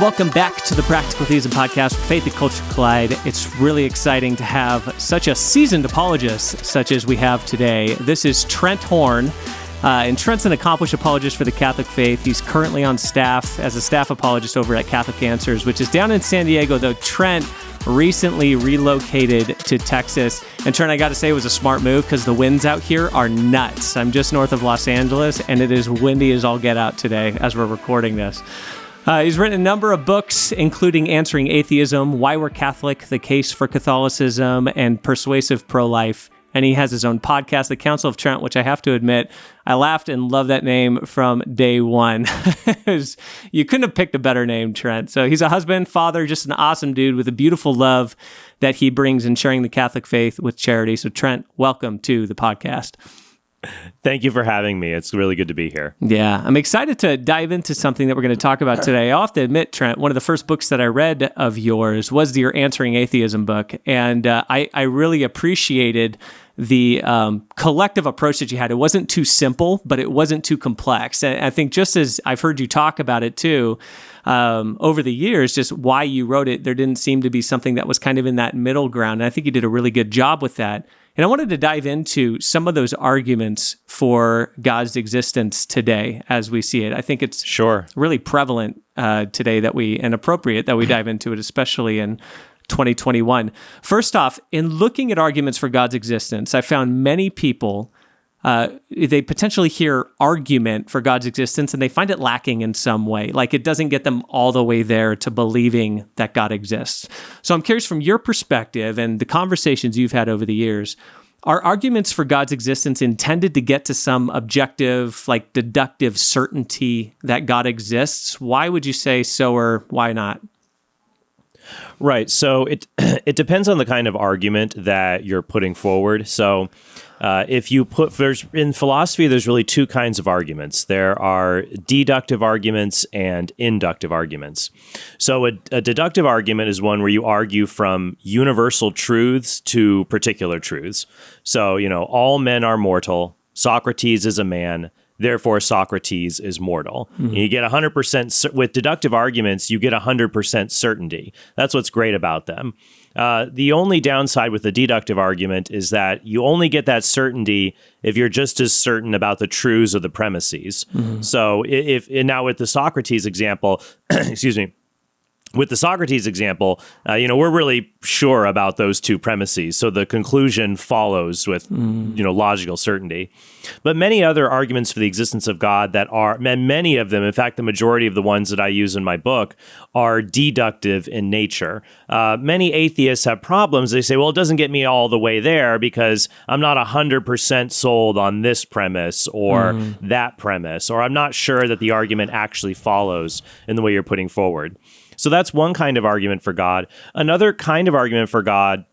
Welcome back to the Practical Theism Podcast, where faith and culture collide. It's really exciting to have such a seasoned apologist such as we have today. This is Trent Horn, and Trent's an accomplished apologist for the Catholic faith. He's currently on staff as a staff apologist over at Catholic Answers, which is down in San Diego, though Trent recently relocated to Texas. And Trent, I got to say, it was a smart move because the winds out here are nuts. I'm just north of Los Angeles, and it is windy as all get out today as we're recording this. He's written a number of books, including Answering Atheism, Why We're Catholic, The Case for Catholicism, and Persuasive Pro-Life. And he has his own podcast, The Council of Trent, which I have to admit, I laughed and loved that name from day one. You couldn't have picked a better name, Trent. So he's a husband, father, just an awesome dude with a beautiful love that he brings in sharing the Catholic faith with charity. So Trent, welcome to the podcast. Thank you for having me. It's really good to be here. Yeah, I'm excited to dive into something that we're going to talk about today. I'll have to admit, Trent, one of the first books that I read of yours was your Answering Atheism book. And I really appreciated the collective approach that you had. It wasn't too simple, but it wasn't too complex. And I think just as I've heard you talk about it too, over the years, just why you wrote it, there didn't seem to be something that was kind of in that middle ground. And I think you did a really good job with that. And I wanted to dive into some of those arguments for God's existence today as we see it. I think it's really prevalent today and appropriate that we dive into it, especially in 2021. First off, in looking at arguments for God's existence, I found many people, they potentially hear argument for God's existence and they find it lacking in some way. Like it doesn't get them all the way there to believing that God exists. So I'm curious from your perspective and the conversations you've had over the years, are arguments for God's existence intended to get to some objective, like deductive certainty that God exists? Why would you say so, or why not? Right. So it depends on the kind of argument that you're putting forward. So if you in philosophy, there's really two kinds of arguments. There are deductive arguments and inductive arguments. So a deductive argument is one where you argue from universal truths to particular truths. So, all men are mortal. Socrates is a man. Therefore, Socrates is mortal. Mm-hmm. You get 100% with deductive arguments. You get 100% certainty. That's what's great about them. The only downside with the deductive argument is that you only get that certainty if you're just as certain about the truths of the premises. Mm-hmm. So, now with the Socrates example, excuse me. With the Socrates example, we're really sure about those two premises. So the conclusion follows with, logical certainty. But many other arguments for the existence of God many of them, in fact, the majority of the ones that I use in my book are deductive in nature. Many atheists have problems. They say, well, it doesn't get me all the way there because I'm not 100% sold on this premise or that premise, or I'm not sure that the argument actually follows in the way you're putting forward. So that's one kind of argument for God. Another kind of argument for God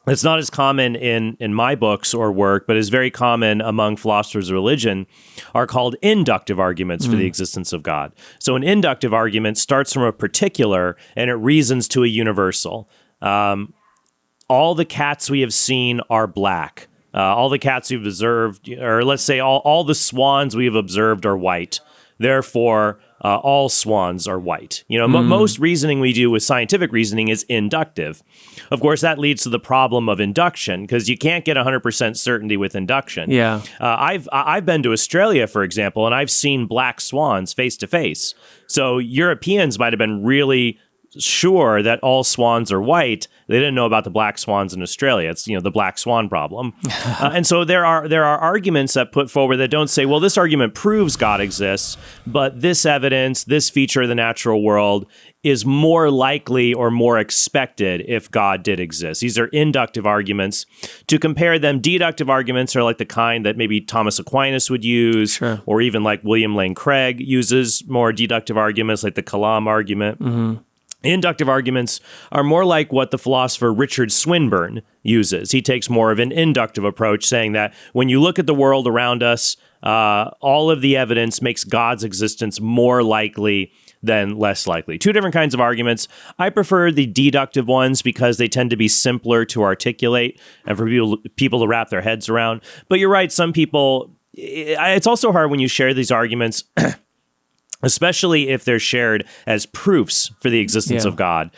that's not as common in my books or work, but is very common among philosophers of religion, are called inductive arguments for the existence of God. So an inductive argument starts from a particular and it reasons to a universal. All the cats we have seen are black. All the cats we've observed, or let's say all the swans we have observed are white. Therefore, all swans are white. Most reasoning we do with scientific reasoning is inductive. Of course, that leads to the problem of induction because you can't get 100% certainty with induction. Yeah. I've been to Australia, for example, and I've seen black swans face to face. So Europeans might have been really sure that all swans are white. They didn't know about the black swans in Australia. It's, the black swan problem. And so there are arguments that put forward that don't say, well, this argument proves God exists, but this evidence, this feature of the natural world is more likely or more expected if God did exist. These are inductive arguments. To compare them, deductive arguments are like the kind that maybe Thomas Aquinas would use, or even like William Lane Craig uses more deductive arguments like the Kalam argument. Mm-hmm. Inductive arguments are more like what the philosopher Richard Swinburne uses. He takes more of an inductive approach, saying that when you look at the world around us, all of the evidence makes God's existence more likely than less likely. Two different kinds of arguments. I prefer the deductive ones because they tend to be simpler to articulate and for people to wrap their heads around. But you're right, some people, it's also hard when you share these arguments especially if they're shared as proofs for the existence of God.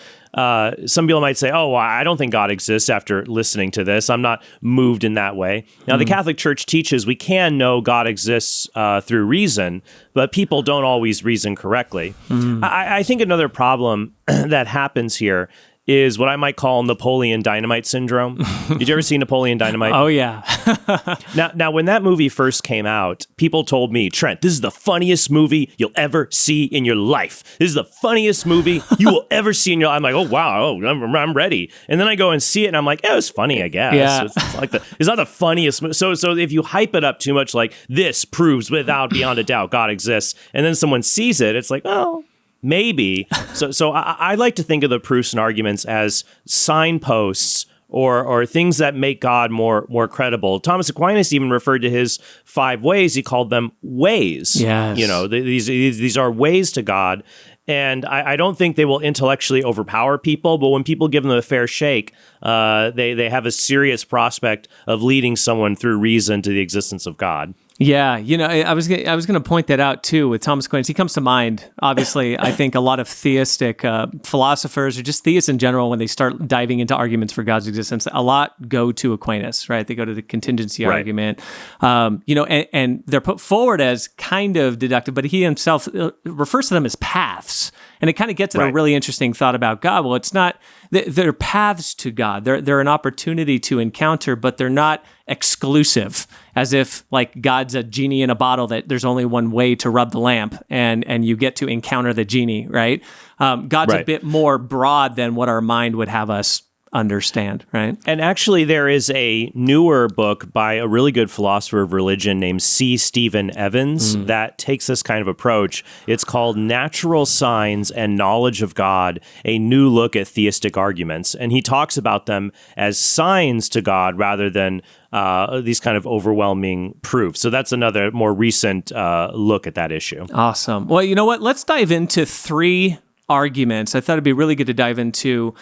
Some people might say, oh, well, I don't think God exists after listening to this. I'm not moved in that way. Now, the Catholic Church teaches we can know God exists through reason, but people don't always reason correctly. I think another problem that happens here is what I might call Napoleon Dynamite syndrome. Did you ever see Napoleon Dynamite? Oh, yeah. Now, when that movie first came out, people told me, Trent, this is the funniest movie you'll ever see in your life. This is the funniest movie you will ever see in your life. I'm like, oh, wow, I'm ready. And then I go and see it, and I'm like, it was funny, I guess. Yeah. It's not the funniest movie. So if you hype it up too much, like, this proves beyond a doubt God exists, and then someone sees it, it's like, oh, maybe. So I like to think of the proofs and arguments as signposts or things that make God more credible. Thomas Aquinas even referred to his 5 ways. He called them ways. Yes. These are ways to God. And I don't think they will intellectually overpower people, but when people give them a fair shake, they have a serious prospect of leading someone through reason to the existence of God. Yeah, I was going to point that out too with Thomas Aquinas. He comes to mind. Obviously, I think a lot of theistic philosophers or just theists in general, when they start diving into arguments for God's existence, a lot go to Aquinas, right? They go to the contingency argument, and they're put forward as kind of deductive, but he himself refers to them as paths. And it kind of gets at a really interesting thought about God. Well, it's not, they're paths to God. They're an opportunity to encounter, but they're not exclusive, as if like God's a genie in a bottle that there's only one way to rub the lamp and you get to encounter the genie, right? God's a bit more broad than what our mind would have us understand, right? And actually, there is a newer book by a really good philosopher of religion named C. Stephen Evans that takes this kind of approach. It's called Natural Signs and Knowledge of God, a New Look at Theistic Arguments. And he talks about them as signs to God rather than these kind of overwhelming proofs. So that's another more recent look at that issue. Awesome. Well, you know what? Let's dive into 3 arguments. I thought it'd be really good to dive into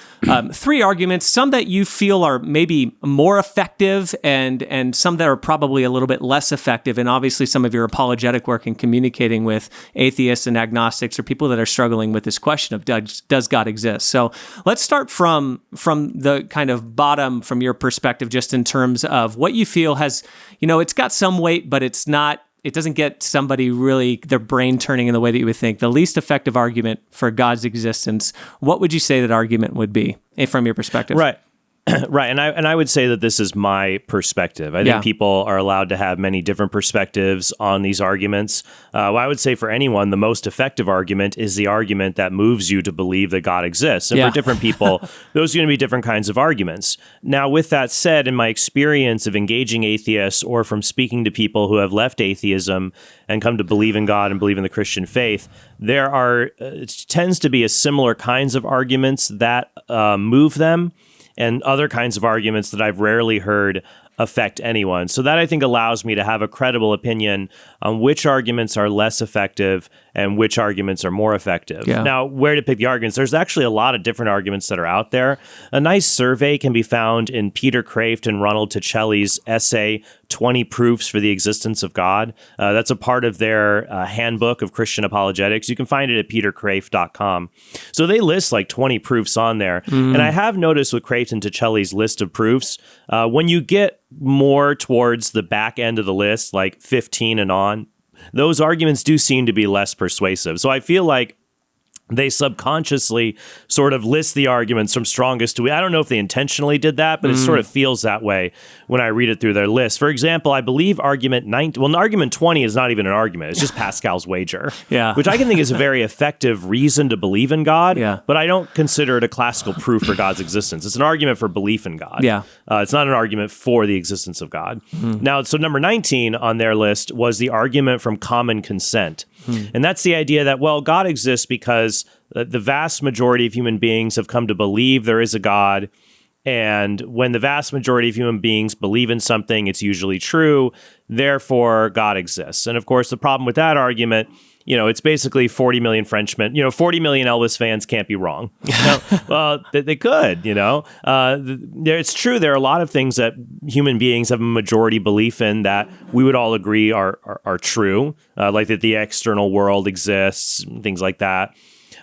3 arguments, some that you feel are maybe more effective and some that are probably a little bit less effective. And obviously some of your apologetic work in communicating with atheists and agnostics or people that are struggling with this question of does God exist? So let's start from the kind of bottom from your perspective, just in terms of what you feel has, it's got some weight, but it doesn't get somebody really their brain turning in the way that you would think. The least effective argument for God's existence, what would you say that argument would be from your perspective? Right. Right. And I would say that this is my perspective. I think people are allowed to have many different perspectives on these arguments. I would say for anyone, the most effective argument is the argument that moves you to believe that God exists. And for different people, those are going to be different kinds of arguments. Now, with that said, in my experience of engaging atheists or from speaking to people who have left atheism and come to believe in God and believe in the Christian faith, there are tends to be a similar kinds of arguments that move them, and other kinds of arguments that I've rarely heard affect anyone. So that, I think, allows me to have a credible opinion on which arguments are less effective and which arguments are more effective. Yeah. Now, where to pick the arguments? There's actually a lot of different arguments that are out there. A nice survey can be found in Peter Kraft and Ronald Ticelli's essay, 20 Proofs for the Existence of God. That's a part of their handbook of Christian apologetics. You can find it at peterkraft.com. So they list like 20 proofs on there. And I have noticed with Kraft and Ticelli's list of proofs, when you get more towards the back end of the list, like 15 and on, those arguments do seem to be less persuasive. So I feel like they subconsciously sort of list the arguments from strongest to weak. I don't know if they intentionally did that, but it sort of feels that way when I read it through their list. For example, I believe argument 20 is not even an argument. It's just Pascal's wager, which I can think is a very effective reason to believe in God, but I don't consider it a classical proof for God's existence. It's an argument for belief in God. It's not an argument for the existence of God. Now, so number 19 on their list was the argument from common consent. And that's the idea that, well, God exists because the vast majority of human beings have come to believe there is a God. And when the vast majority of human beings believe in something, it's usually true. Therefore, God exists. And of course, the problem with that argument it's basically 40 million Frenchmen. 40 million Elvis fans can't be wrong. Well, they could. It's true. There are a lot of things that human beings have a majority belief in that we would all agree are true, like that the external world exists, things like that.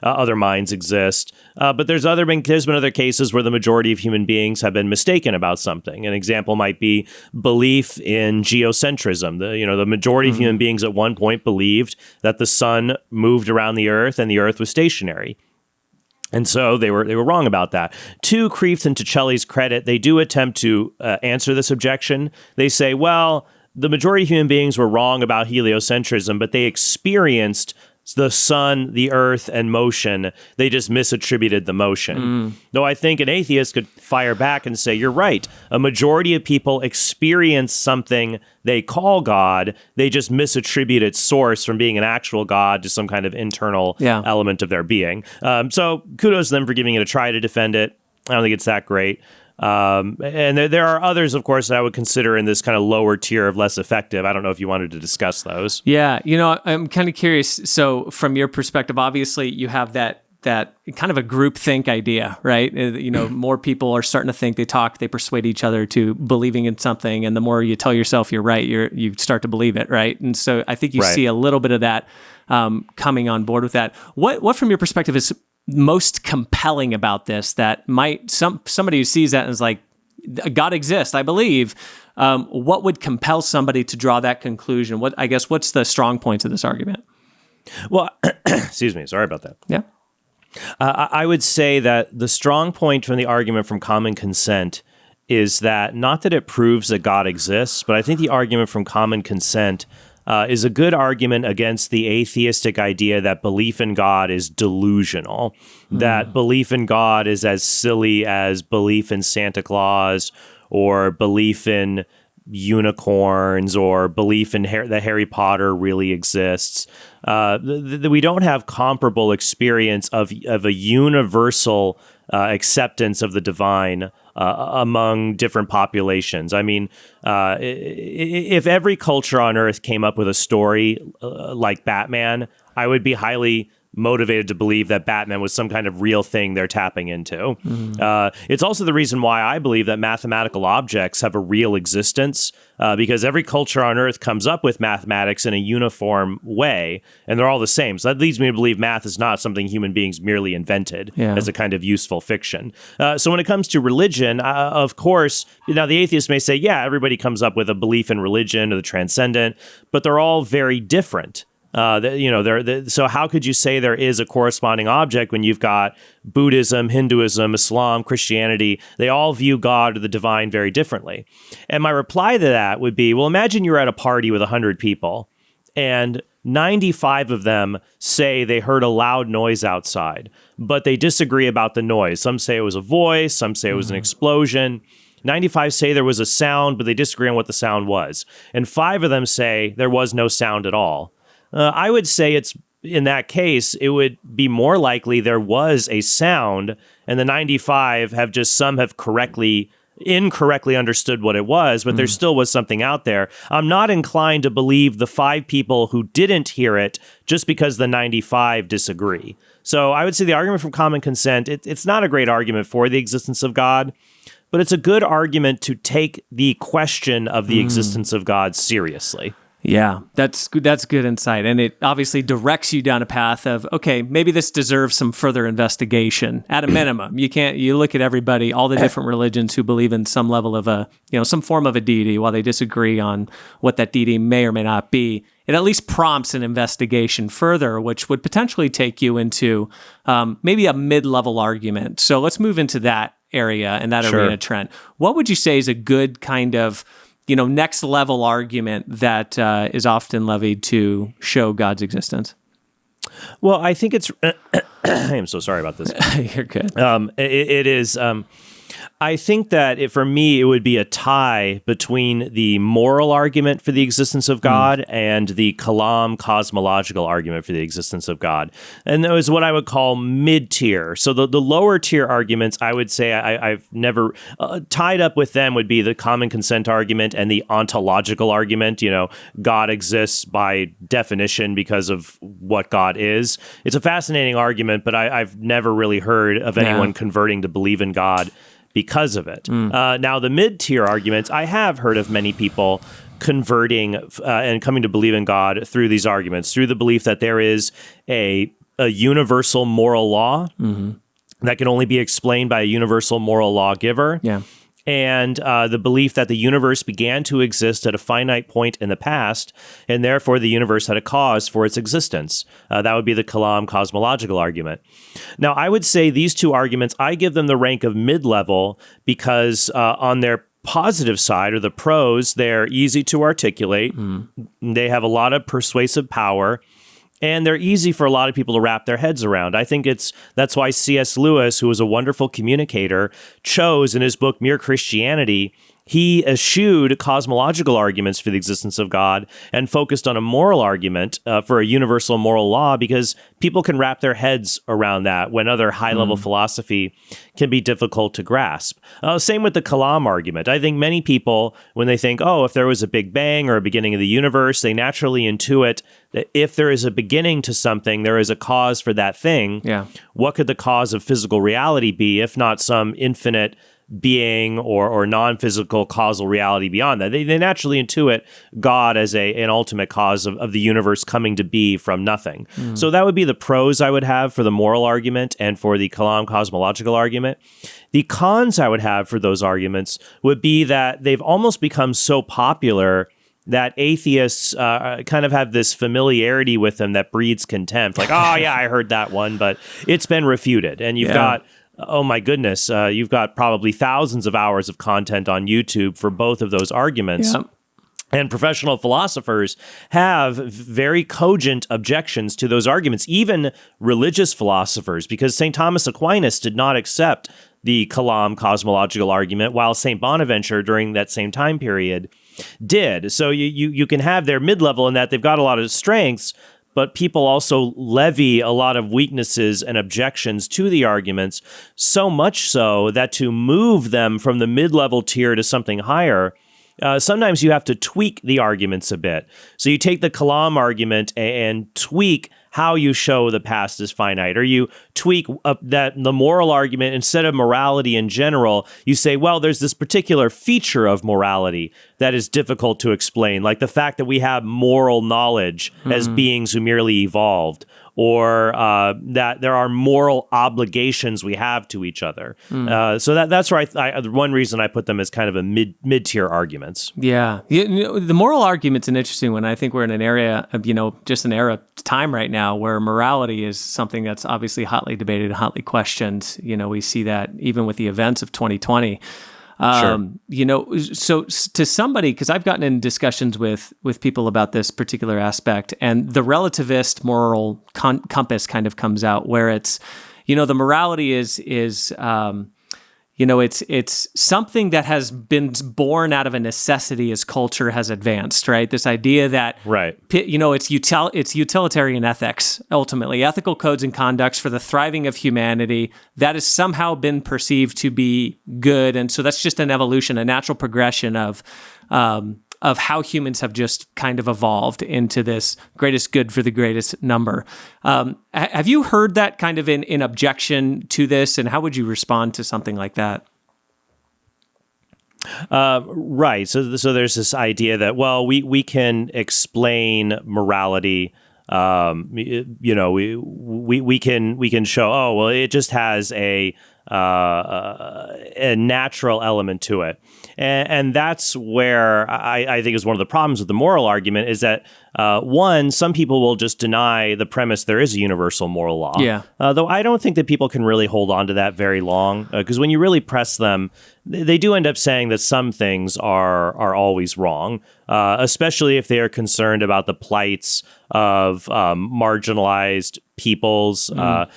Other minds exist, but there's been other cases where the majority of human beings have been mistaken about something. An example might be belief in geocentrism. The majority of human beings at one point believed that the sun moved around the Earth and the Earth was stationary. And so they were wrong about that. To Kreeft and Ticelli's credit, they do attempt to answer this objection. They say, well, the majority of human beings were wrong about heliocentrism, but they experienced the sun, the earth, and motion. They just misattributed the motion. Though I think an atheist could fire back and say, you're right. A majority of people experience something they call God. They just misattribute its source from being an actual God to some kind of internal element of their being. So kudos to them for giving it a try to defend it. I don't think it's that great. And there are others, of course, that I would consider in this kind of lower tier of less effective. I don't know if you wanted to discuss those. Yeah, I'm kind of curious. So from your perspective, obviously you have that kind of a groupthink idea, right? More people are starting to think, they talk, they persuade each other to believing in something. And the more you tell yourself you're right, you start to believe it, right? And so I think you see a little bit of that coming on board with that. What from your perspective is most compelling about this that might somebody who sees that and is like, God exists, I believe, what would compel somebody to draw that conclusion? What's the strong points of this argument? Well, excuse me, sorry about that. Yeah. I would say that the strong point from the argument from common consent is that not that it proves that God exists, but I think the argument from common consent is a good argument against the atheistic idea that belief in God is delusional, that belief in God is as silly as belief in Santa Claus or belief in unicorns or belief in that Harry Potter really exists. We don't have comparable experience of a universal acceptance of the divine among different populations. I mean, if every culture on Earth came up with a story like Batman, I would be highly motivated to believe that Batman was some kind of real thing they're tapping into. It's also the reason why I believe that mathematical objects have a real existence, because every culture on Earth comes up with mathematics in a uniform way, and they're all the same. So that leads me to believe math is not something human beings merely invented as a kind of useful fiction. So when it comes to religion, of course, now the atheist may say, yeah, everybody comes up with a belief in religion or the transcendent, but they're all very different. So how could you say there is a corresponding object when you've got Buddhism, Hinduism, Islam, Christianity? They all view God or the divine very differently. And my reply to that would be, well, imagine you're at a party with 100 people and 95 of them say they heard a loud noise outside, but they disagree about the noise. Some say it was a voice, some say it was an explosion. 95 say there was a sound, but they disagree on what the sound was. And 5 of them say there was no sound at all. I would say in that case, it would be more likely there was a sound, and the 95 have incorrectly understood what it was, but there still was something out there. I'm not inclined to believe the 5 people who didn't hear it just because the 95 disagree. So I would say the argument from common consent, it's not a great argument for the existence of God, but it's a good argument to take the question of the existence of God seriously. Yeah, that's good insight. And it obviously directs you down a path of, okay, maybe this deserves some further investigation at a minimum. You look at everybody, all the different religions who believe in some level of some form of a deity, while they disagree on what that deity may or may not be. It at least prompts an investigation further, which would potentially take you into maybe a mid-level argument. So let's move into that area and that arena, Trent. What would you say is a good kind of next level argument that is often levied to show God's existence? Well, I think it's. I am so sorry about this. You're good. It is. I think that for me, it would be a tie between the moral argument for the existence of God and the Kalam cosmological argument for the existence of God. And that was what I would call mid-tier. So the lower tier arguments, I would say I've never tied up with them would be the common consent argument and the ontological argument. God exists by definition because of what God is. It's a fascinating argument, but I've never really heard of anyone converting to believe in God because of it. Now, the mid-tier arguments, I have heard of many people converting and coming to believe in God through these arguments, through the belief that there is a universal moral law that can only be explained by a universal moral lawgiver. Yeah. And the belief that the universe began to exist at a finite point in the past, and therefore the universe had a cause for its existence. That would be the Kalam cosmological argument. Now, I would say these two arguments, I give them the rank of mid-level because on their positive side, or the pros, they're easy to articulate. They have a lot of persuasive power. And they're easy for a lot of people to wrap their heads around. I think that's why C.S. Lewis, who was a wonderful communicator, chose in his book Mere Christianity, he eschewed cosmological arguments for the existence of God and focused on a moral argument for a universal moral law, because people can wrap their heads around that when other high-level philosophy can be difficult to grasp. Same with the Kalam argument. I think many people, when they think, if there was a Big Bang or a beginning of the universe, they naturally intuit that if there is a beginning to something, there is a cause for that thing. Yeah. What could the cause of physical reality be, if not some infinite being or non-physical causal reality beyond that? They naturally intuit God as an ultimate cause of the universe coming to be from nothing. So that would be the pros I would have for the moral argument and for the Kalam cosmological argument. The cons I would have for those arguments would be that they've almost become so popular that atheists kind of have this familiarity with them that breeds contempt. Like, oh yeah, I heard that one, but it's been refuted. And you've got, oh my goodness, you've got probably thousands of hours of content on YouTube for both of those arguments. Yep. And professional philosophers have very cogent objections to those arguments, even religious philosophers, because St. Thomas Aquinas did not accept the Kalam cosmological argument, while St. Bonaventure, during that same time period, did. So you can have their mid-level in that they've got a lot of strengths, but people also levy a lot of weaknesses and objections to the arguments, so much so that to move them from the mid-level tier to something higher, sometimes you have to tweak the arguments a bit. So you take the Kalam argument and tweak how you show the past is finite, or you tweak that the moral argument, instead of morality in general, you say, well, there's this particular feature of morality that is difficult to explain, like the fact that we have moral knowledge as beings who merely evolved, or that there are moral obligations we have to each other. So that's where one reason I put them as kind of a mid-tier arguments. Yeah. The moral argument's an interesting one. I think we're in an area of, just an era of time right now where morality is something that's obviously hotly debated, hotly questioned. We see that even with the events of 2020. Sure. So to somebody, because I've gotten in discussions with people about this particular aspect, and the relativist moral compass kind of comes out, where it's, the morality is it's something that has been born out of a necessity as culture has advanced, right? This idea that, right. It's utilitarian ethics, ultimately, ethical codes and conducts for the thriving of humanity that has somehow been perceived to be good. And so that's just an evolution, a natural progression of how humans have just kind of evolved into this greatest good for the greatest number. Have you heard that kind of in objection to this, and how would you respond to something like that? Right. So there's this idea that, well, we can explain morality. We can show, oh, well, it just has a natural element to it. And that's where I think is one of the problems with the moral argument, is that, one, some people will just deny the premise there is a universal moral law. Yeah. Though I don't think that people can really hold on to that very long, because when you really press them, they do end up saying that some things are always wrong, especially if they are concerned about the plights of marginalized peoples. I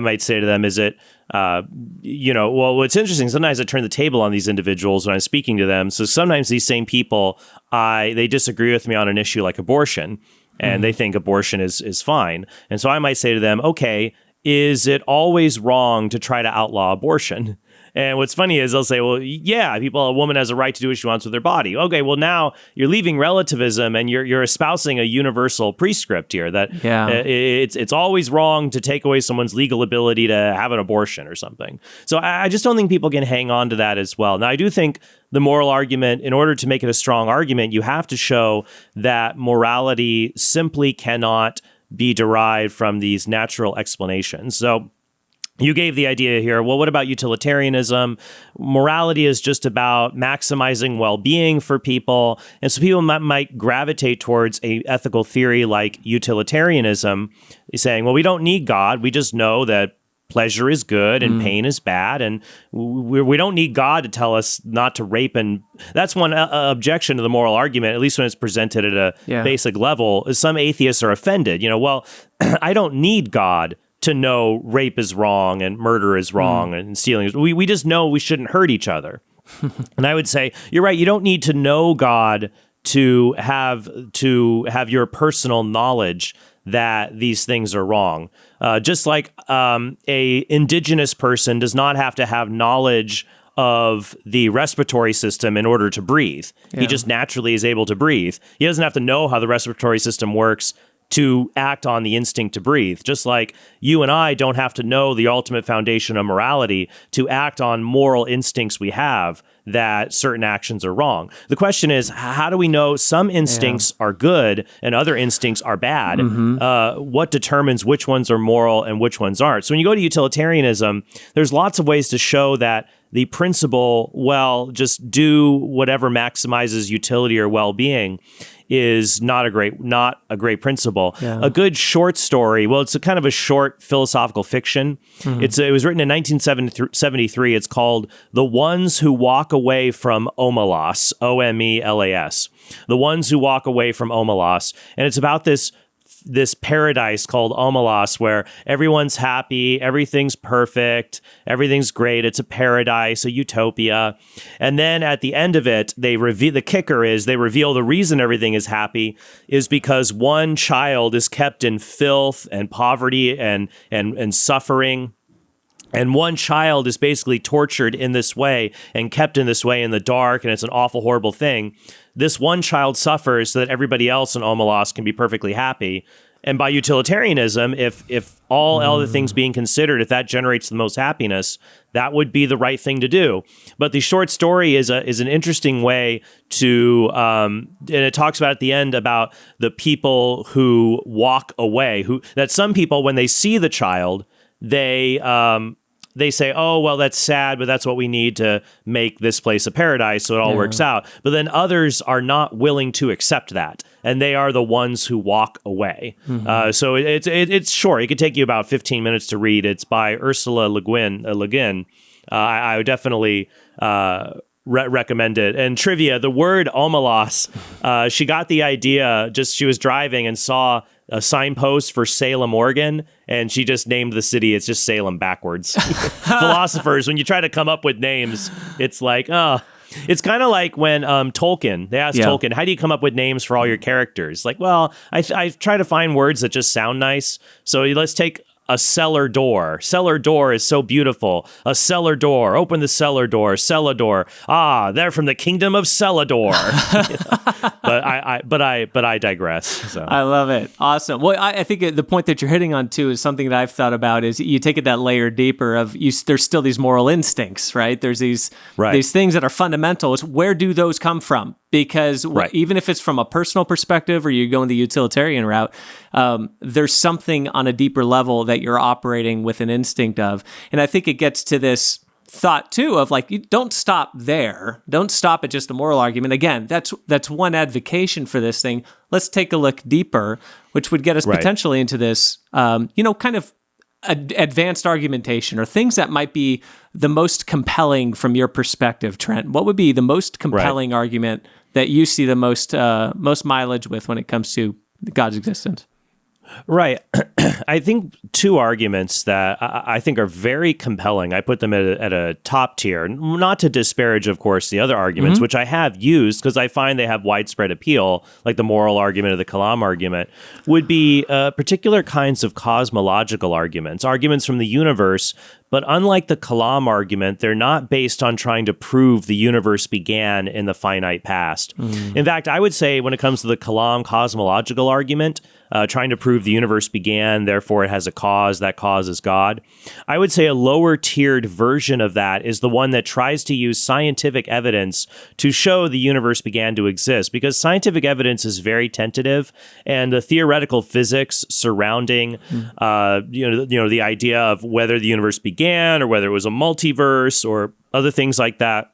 might say to them, is it well, what's interesting, sometimes I turn the table on these individuals when I'm speaking to them. So sometimes these same people, they disagree with me on an issue like abortion, and they think abortion is fine. And so I might say to them, okay, is it always wrong to try to outlaw abortion? And what's funny is they'll say, well, yeah, a woman has a right to do what she wants with her body. Okay, well, now you're leaving relativism and you're espousing a universal prescript here that it's always wrong to take away someone's legal ability to have an abortion or something. So I just don't think people can hang on to that as well. Now, I do think the moral argument, in order to make it a strong argument, you have to show that morality simply cannot be derived from these natural explanations. So you gave the idea here, well, what about utilitarianism? Morality is just about maximizing well-being for people. And so people might gravitate towards a ethical theory like utilitarianism, saying, well, we don't need God. We just know that pleasure is good and pain is bad. And we don't need God to tell us not to rape. And that's one objection to the moral argument, at least when it's presented at a basic level, is some atheists are offended. Well, I don't need God to know rape is wrong and murder is wrong and stealing is. We just know we shouldn't hurt each other. And I would say, you're right, you don't need to know God to have your personal knowledge that these things are wrong. Just like a indigenous person does not have to have knowledge of the respiratory system in order to breathe. He just naturally is able to breathe. He doesn't have to know how the respiratory system works to act on the instinct to breathe. Just like you and I don't have to know the ultimate foundation of morality to act on moral instincts we have that certain actions are wrong. The question is, how do we know some instincts are good and other instincts are bad? What determines which ones are moral and which ones aren't? So when you go to utilitarianism, there's lots of ways to show that the principle, well, just do whatever maximizes utility or well-being, is not a great principle. A good short story, well, it's a kind of a short philosophical fiction. It was written in 1973. It's called The Ones Who Walk Away from Omelas, Omelas. The Ones Who Walk Away from Omelas. And it's about this paradise called Omelas where everyone's happy, everything's perfect, everything's great. It's a paradise, a utopia. And then at the end of it, they reveal the reason everything is happy is because one child is kept in filth and poverty and suffering. And one child is basically tortured in this way and kept in this way in the dark, and it's an awful, horrible thing. This one child suffers so that everybody else in Omelas can be perfectly happy. And by utilitarianism, if all other things being considered, if that generates the most happiness, that would be the right thing to do. But the short story is an interesting way to, and it talks about at the end about the people who walk away, that some people, when they see the child, they say, oh, well, that's sad, but that's what we need to make this place a paradise, so it all works out. But then others are not willing to accept that, and they are the ones who walk away. So it's short. It could take you about 15 minutes to read. It's by Ursula Le Guin. I would definitely recommend it. And trivia, the word Omelas, she got the idea, she was driving and saw a signpost for Salem, Oregon, and she just named the city. It's just Salem backwards. Philosophers, when you try to come up with names, it's like, it's kind of like when Tolkien, they asked Tolkien, how do you come up with names for all your characters? Like, well, I try to find words that just sound nice. So let's take a cellar door. Cellar door is so beautiful. A cellar door. Open the cellar door. Celador. Ah, they're from the kingdom of Celador. But I digress. So. I love it. Awesome. Well, I think the point that you're hitting on too is something that I've thought about. Is you take it that layer deeper of there's still these moral instincts, right? There's these things that are fundamental. It's where do those come from? Because even if it's from a personal perspective or you go in the utilitarian route, there's something on a deeper level that you're operating with an instinct of. And I think it gets to this thought too of like, you don't stop there. Don't stop at just a moral argument. Again, that's one advocation for this thing. Let's take a look deeper, which would get us potentially into this, kind of advanced argumentation or things that might be the most compelling from your perspective, Trent. What would be the most compelling argument that you see the most mileage with when it comes to God's existence? Right. I think two arguments that I think are very compelling. I put them at a top tier, not to disparage, of course, the other arguments, which I have used because I find they have widespread appeal, like the moral argument or the Kalam argument, would be particular kinds of cosmological arguments, arguments from the universe. But unlike the Kalam argument, they're not based on trying to prove the universe began in the finite past. In fact, I would say when it comes to the Kalam cosmological argument, trying to prove the universe began, therefore it has a cause, that cause is God. I would say a lower tiered version of that is the one that tries to use scientific evidence to show the universe began to exist, because scientific evidence is very tentative, and the theoretical physics surrounding the idea of whether the universe began or whether it was a multiverse or other things like that,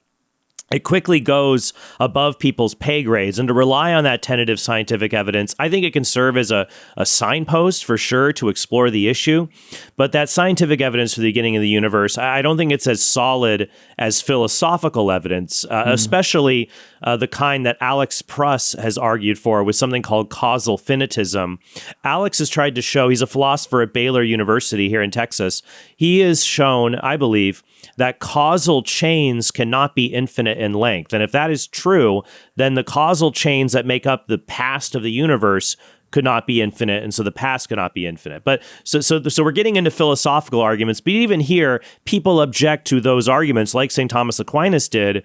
it quickly goes above people's pay grades. And to rely on that tentative scientific evidence, I think it can serve as a signpost for sure to explore the issue. But that scientific evidence for the beginning of the universe, I don't think it's as solid as philosophical evidence, especially the kind that Alex Pruss has argued for with something called causal finitism. Alex has tried to show, he's a philosopher at Baylor University here in Texas. He has shown, I believe, that causal chains cannot be infinite in length. And if that is true, then the causal chains that make up the past of the universe could not be infinite, and so the past cannot be infinite. But so we're getting into philosophical arguments, but even here, people object to those arguments, like St. Thomas Aquinas did,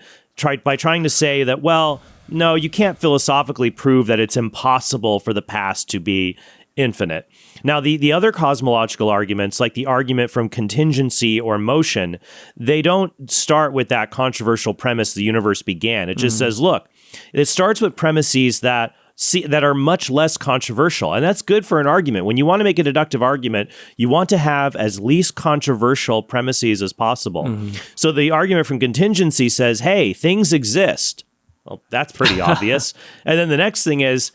by trying to say that, well, no, you can't philosophically prove that it's impossible for the past to be infinite. Now, the other cosmological arguments, like the argument from contingency or motion, they don't start with that controversial premise the universe began. It just says, look, it starts with premises that are much less controversial. And that's good for an argument. When you want to make a deductive argument, you want to have as least controversial premises as possible. So the argument from contingency says, hey, things exist. Well, that's pretty obvious. And then the next thing is,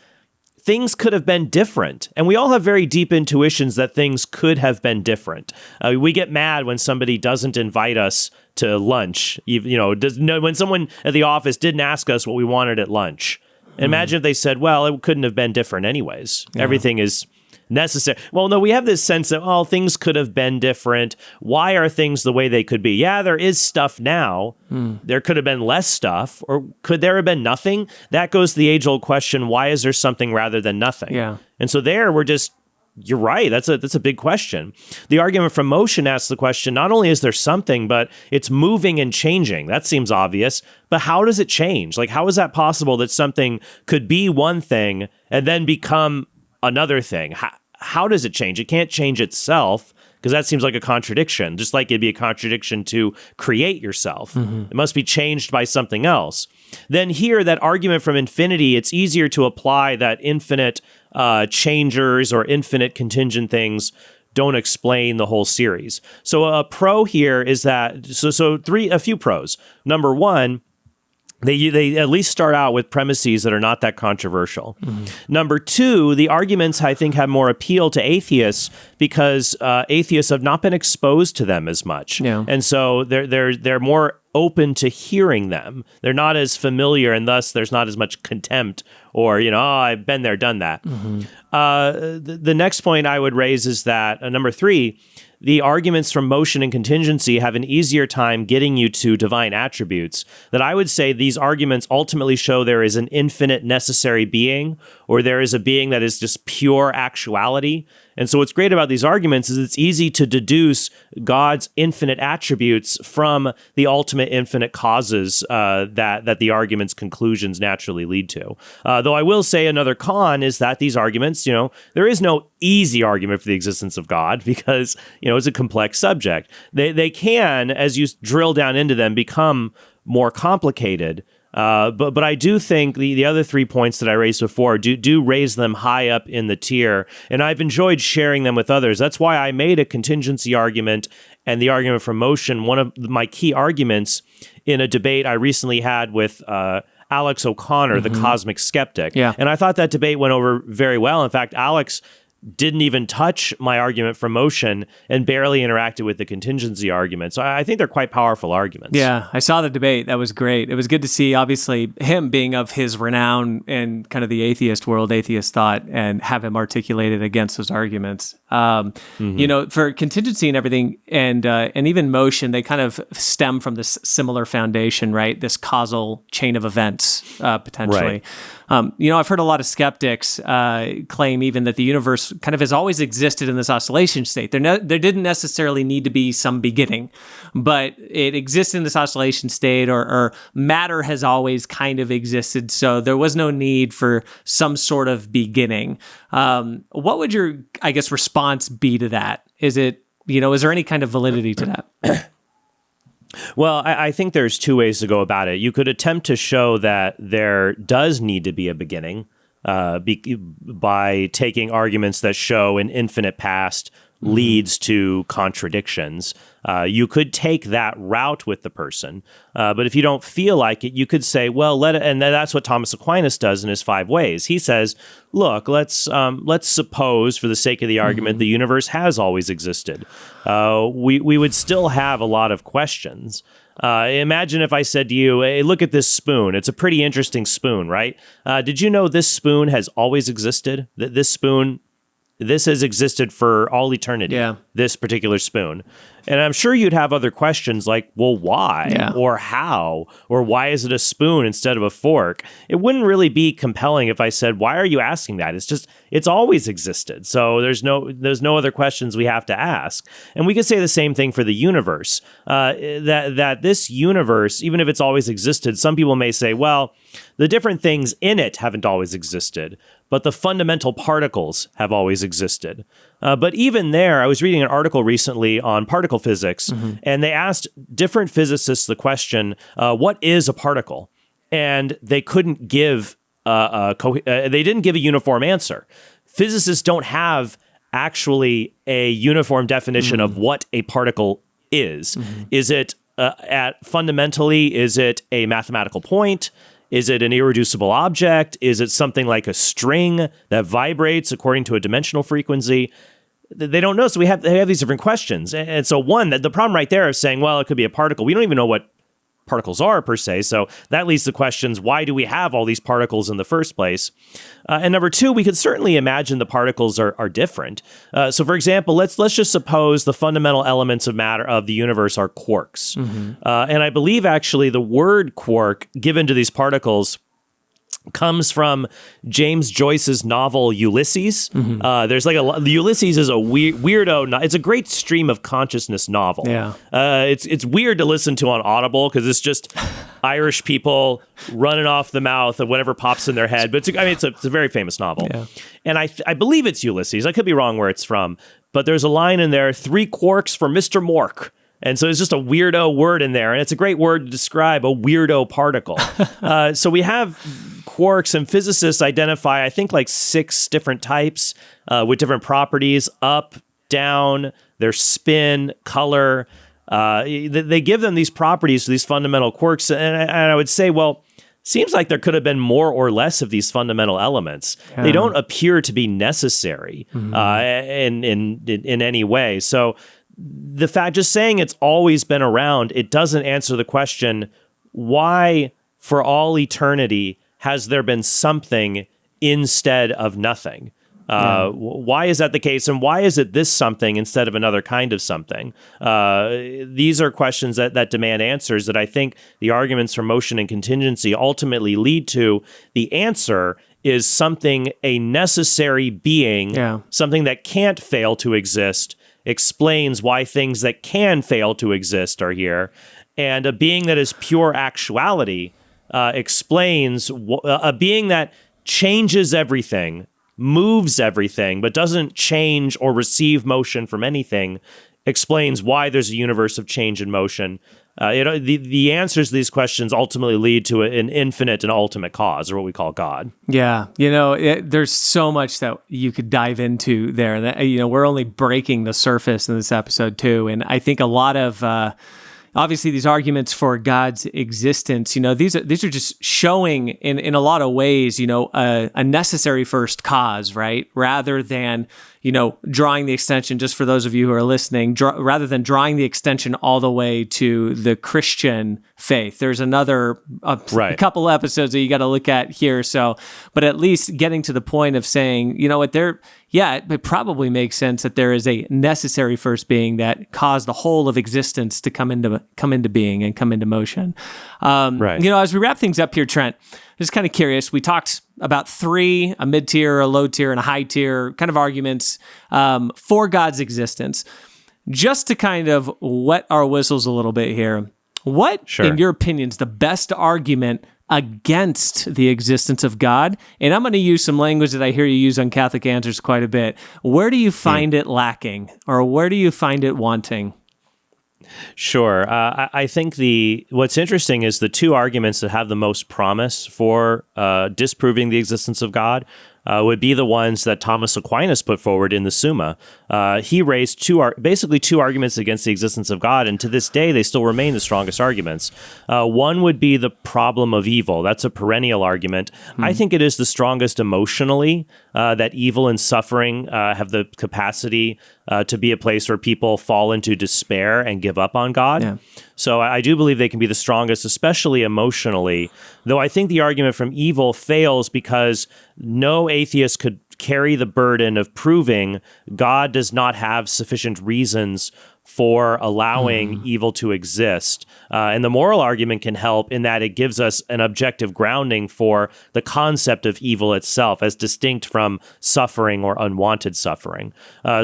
things could have been different. And we all have very deep intuitions that things could have been different. We get mad when somebody doesn't invite us to lunch. When someone at the office didn't ask us what we wanted at lunch. Imagine if they said, well, it couldn't have been different anyways. Yeah. Everything is necessary. Well, no, we have this sense that, oh, things could have been different. Why are things the way they could be? Yeah, there is stuff now. There could have been less stuff, or could there have been nothing? That goes to the age-old question, why is there something rather than nothing? Yeah. And so you're right. That's a big question. The argument from motion asks the question, not only is there something, but it's moving and changing. That seems obvious, but how does it change? Like, how is that possible that something could be one thing and then become another thing? How does it change? It can't change itself, because that seems like a contradiction, just like it'd be a contradiction to create yourself. It must be changed by something else. Then here, that argument from infinity, it's easier to apply that infinite changers or infinite contingent things don't explain the whole series. So a pro here is that, a few pros. Number one, they at least start out with premises that are not that controversial. Number two, the arguments, I think, have more appeal to atheists because atheists have not been exposed to them as much. Yeah. And so they're more open to hearing them. They're not as familiar, and thus there's not as much contempt or, I've been there, done that. The next point I would raise is that, number three, the arguments from motion and contingency have an easier time getting you to divine attributes. That I would say these arguments ultimately show there is an infinite necessary being, or there is a being that is just pure actuality. And so what's great about these arguments is it's easy to deduce God's infinite attributes from the ultimate infinite causes that the argument's conclusions naturally lead to. Though I will say another con is that these arguments, there is no easy argument for the existence of God because, it's a complex subject. They can, as you drill down into them, become more complicated. But I do think the other 3 points that I raised before do raise them high up in the tier, and I've enjoyed sharing them with others. That's why I made a contingency argument and the argument from motion one of my key arguments in a debate I recently had with Alex O'Connor, the cosmic skeptic. Yeah. And I thought that debate went over very well. In fact, Alex didn't even touch my argument for motion and barely interacted with the contingency argument. So I think they're quite powerful arguments. Yeah, I saw the debate. That was great. It was good to see, obviously, him being of his renown in kind of the atheist world, atheist thought, and have him articulated against those arguments. For contingency and everything, and even motion, they kind of stem from this similar foundation, right? This causal chain of events, potentially. Right. I've heard a lot of skeptics claim even that the universe kind of has always existed in this oscillation state. There didn't necessarily need to be some beginning, but it exists in this oscillation state, or matter has always kind of existed, so there was no need for some sort of beginning. What would your, I guess, response be to that? Is there any kind of validity to that? Well, I think there's two ways to go about it. You could attempt to show that there does need to be a beginning by taking arguments that show an infinite past leads to contradictions. You could take that route with the person, but if you don't feel like it, you could say, well, and that's what Thomas Aquinas does in his 5 ways. He says, look, let's suppose, for the sake of the argument, the universe has always existed. We would still have a lot of questions. Imagine if I said to you, hey, look at this spoon. It's a pretty interesting spoon, right? Did you know this spoon has always existed? This has existed for all eternity, this particular spoon. And I'm sure you'd have other questions like, well, why? Yeah. Or how? Or why is it a spoon instead of a fork? It wouldn't really be compelling if I said, why are you asking that? It's always existed. So there's no other questions we have to ask. And we could say the same thing for the universe, that this universe, even if it's always existed, some people may say, well, the different things in it haven't always existed, but the fundamental particles have always existed. But even there, I was reading an article recently on particle physics, and they asked different physicists the question, what is a particle? And they couldn't give they didn't give a uniform answer. Physicists don't have actually a uniform definition of what a particle is. Is it fundamentally, is it a mathematical point? Is it an irreducible object? Is it something like a string that vibrates according to a dimensional frequency? They don't know. So they have these different questions. And so the problem right there is saying, well, it could be a particle. We don't even know what particles are per se. So that leads to questions, why do we have all these particles in the first place? And number two, we could certainly imagine the particles are different. So for example, let's just suppose the fundamental elements of matter of the universe are quarks. And I believe actually the word quark given to these particles comes from James Joyce's novel Ulysses. There's Ulysses is a weirdo. It's a great stream of consciousness novel. Yeah. It's weird to listen to on Audible because it's just Irish people running off the mouth of whatever pops in their head. But it's a very famous novel. Yeah. And I believe it's Ulysses. I could be wrong where it's from, but there's a line in there: 3 quarks for Mr. Mork. And so it's just a weirdo word in there. And it's a great word to describe a weirdo particle. So we have quarks, and physicists identify, I think, like 6 different types with different properties: up, down, their spin, color. They give them these properties to these fundamental quarks. And I would say, well, seems like there could have been more or less of these fundamental elements. Yeah. They don't appear to be necessary in any way. So the fact, just saying it's always been around, it doesn't answer the question, why for all eternity has there been something instead of nothing? Why is that the case? And why is it this something instead of another kind of something? These are questions that demand answers that I think the arguments for motion and contingency ultimately lead to. The answer is something, a necessary being, something that can't fail to exist, explains why things that can fail to exist are here. And a being that is pure actuality explains a being that changes everything, moves everything, but doesn't change or receive motion from anything, explains why there's a universe of change and motion. The answers to these questions ultimately lead to an infinite and ultimate cause, or what we call God. Yeah, there's so much that you could dive into there. That we're only breaking the surface in this episode too, and I think a lot of obviously these arguments for God's existence, these are just showing in a lot of ways, a necessary first cause, right? Rather than, drawing the extension, just for those of you who are listening, rather than drawing the extension all the way to the Christian faith. There's a couple episodes that you got to look at here. So, but at least getting to the point of saying, it probably makes sense that there is a necessary first being that caused the whole of existence to come into being and come into motion. As we wrap things up here, Trent, I'm just kind of curious. We talked about 3, a mid-tier, a low-tier, and a high-tier kind of arguments for God's existence. Just to kind of wet our whistles a little bit here, what, in your opinion, is the best argument against the existence of God? And I'm going to use some language that I hear you use on Catholic Answers quite a bit. Where do you find it lacking, or where do you find it wanting? Sure. I think what's interesting is the 2 arguments that have the most promise for disproving the existence of God would be the ones that Thomas Aquinas put forward in the Summa. He raised basically two arguments against the existence of God, and to this day, they still remain the strongest arguments. One would be the problem of evil. That's a perennial argument. I think it is the strongest emotionally, that evil and suffering have the capacity to be a place where people fall into despair and give up on God. Yeah. So I do believe they can be the strongest, especially emotionally, though I think the argument from evil fails because no atheist could carry the burden of proving God does not have sufficient reasons for allowing evil to exist. And the moral argument can help in that it gives us an objective grounding for the concept of evil itself as distinct from suffering or unwanted suffering.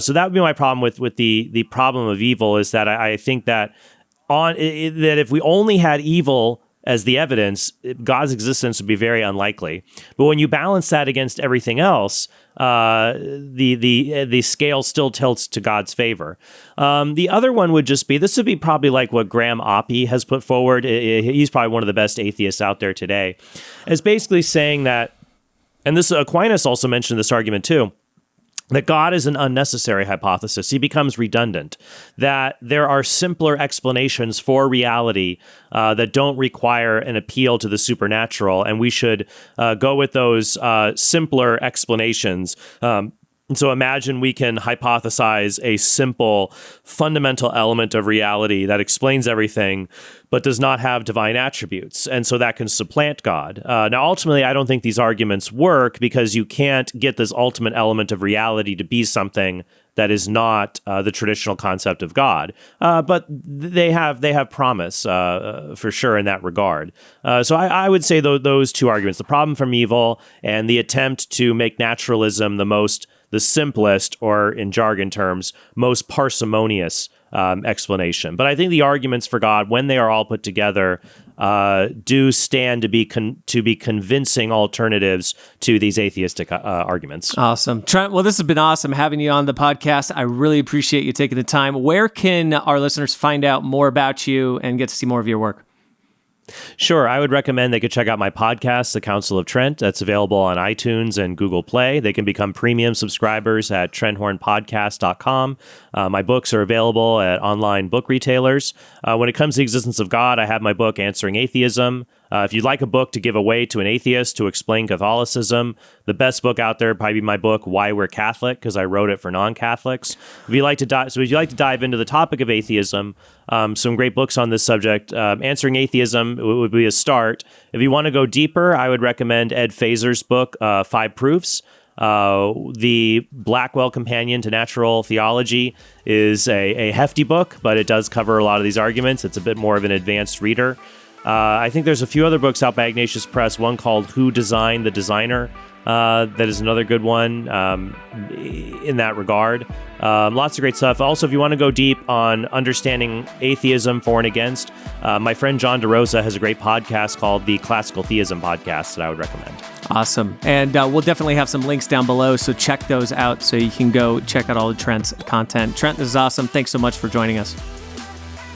So that would be my problem with the problem of evil, is that I think that that if we only had evil as the evidence, God's existence would be very unlikely. But when you balance that against everything else, the scale still tilts to God's favor. The other one would just be, this would be probably like what Graham Oppy has put forward. He's probably one of the best atheists out there today, as basically saying that, and this Aquinas also mentioned this argument too, that God is an unnecessary hypothesis. He becomes redundant, that there are simpler explanations for reality that don't require an appeal to the supernatural, and we should go with those simpler explanations. And so imagine we can hypothesize a simple, fundamental element of reality that explains everything, but does not have divine attributes. And so that can supplant God. Now, ultimately, I don't think these arguments work because you can't get this ultimate element of reality to be something that is not the traditional concept of God. But they have promise for sure in that regard. So I would say those two arguments, the problem from evil and the attempt to make naturalism the simplest, or in jargon terms, most parsimonious explanation. But I think the arguments for God, when they are all put together, do stand to be convincing alternatives to these atheistic arguments. Awesome. Trent, well, this has been awesome having you on the podcast. I really appreciate you taking the time. Where can our listeners find out more about you and get to see more of your work? Sure. I would recommend they could check out my podcast, The Council of Trent. That's available on iTunes and Google Play. They can become premium subscribers at TrentHornPodcast.com. My books are available at online book retailers. When it comes to the existence of God, I have my book, Answering Atheism. If you'd like a book to give away to an atheist to explain Catholicism, the best book out there would probably be my book, Why We're Catholic, because I wrote it for non-Catholics. If you'd like to dive into the topic of atheism, some great books on this subject. Answering Atheism would be a start. If you want to go deeper, I would recommend Ed Fazer's book, 5 Proofs. The Blackwell Companion to Natural Theology is a hefty book, but it does cover a lot of these arguments. It's a bit more of an advanced reader. I think there's a few other books out by Ignatius Press, one called Who Designed the Designer? That is another good one in that regard. Lots of great stuff. Also, if you want to go deep on understanding atheism for and against, my friend John DeRosa has a great podcast called the Classical Theism Podcast that I would recommend. Awesome. And we'll definitely have some links down below, so check those out so you can go check out all of Trent's content. Trent, this is awesome. Thanks so much for joining us.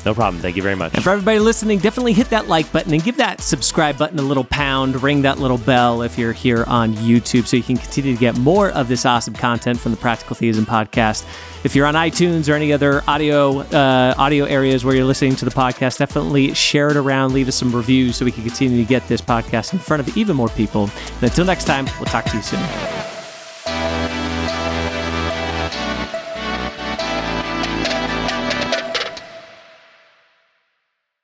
No problem. Thank you very much. And for everybody listening, definitely hit that like button and give that subscribe button a little pound. Ring that little bell if you're here on YouTube so you can continue to get more of this awesome content from the Practical Theism podcast. If you're on iTunes or any other audio areas where you're listening to the podcast, definitely share it around, leave us some reviews so we can continue to get this podcast in front of even more people. And until next time, we'll talk to you soon.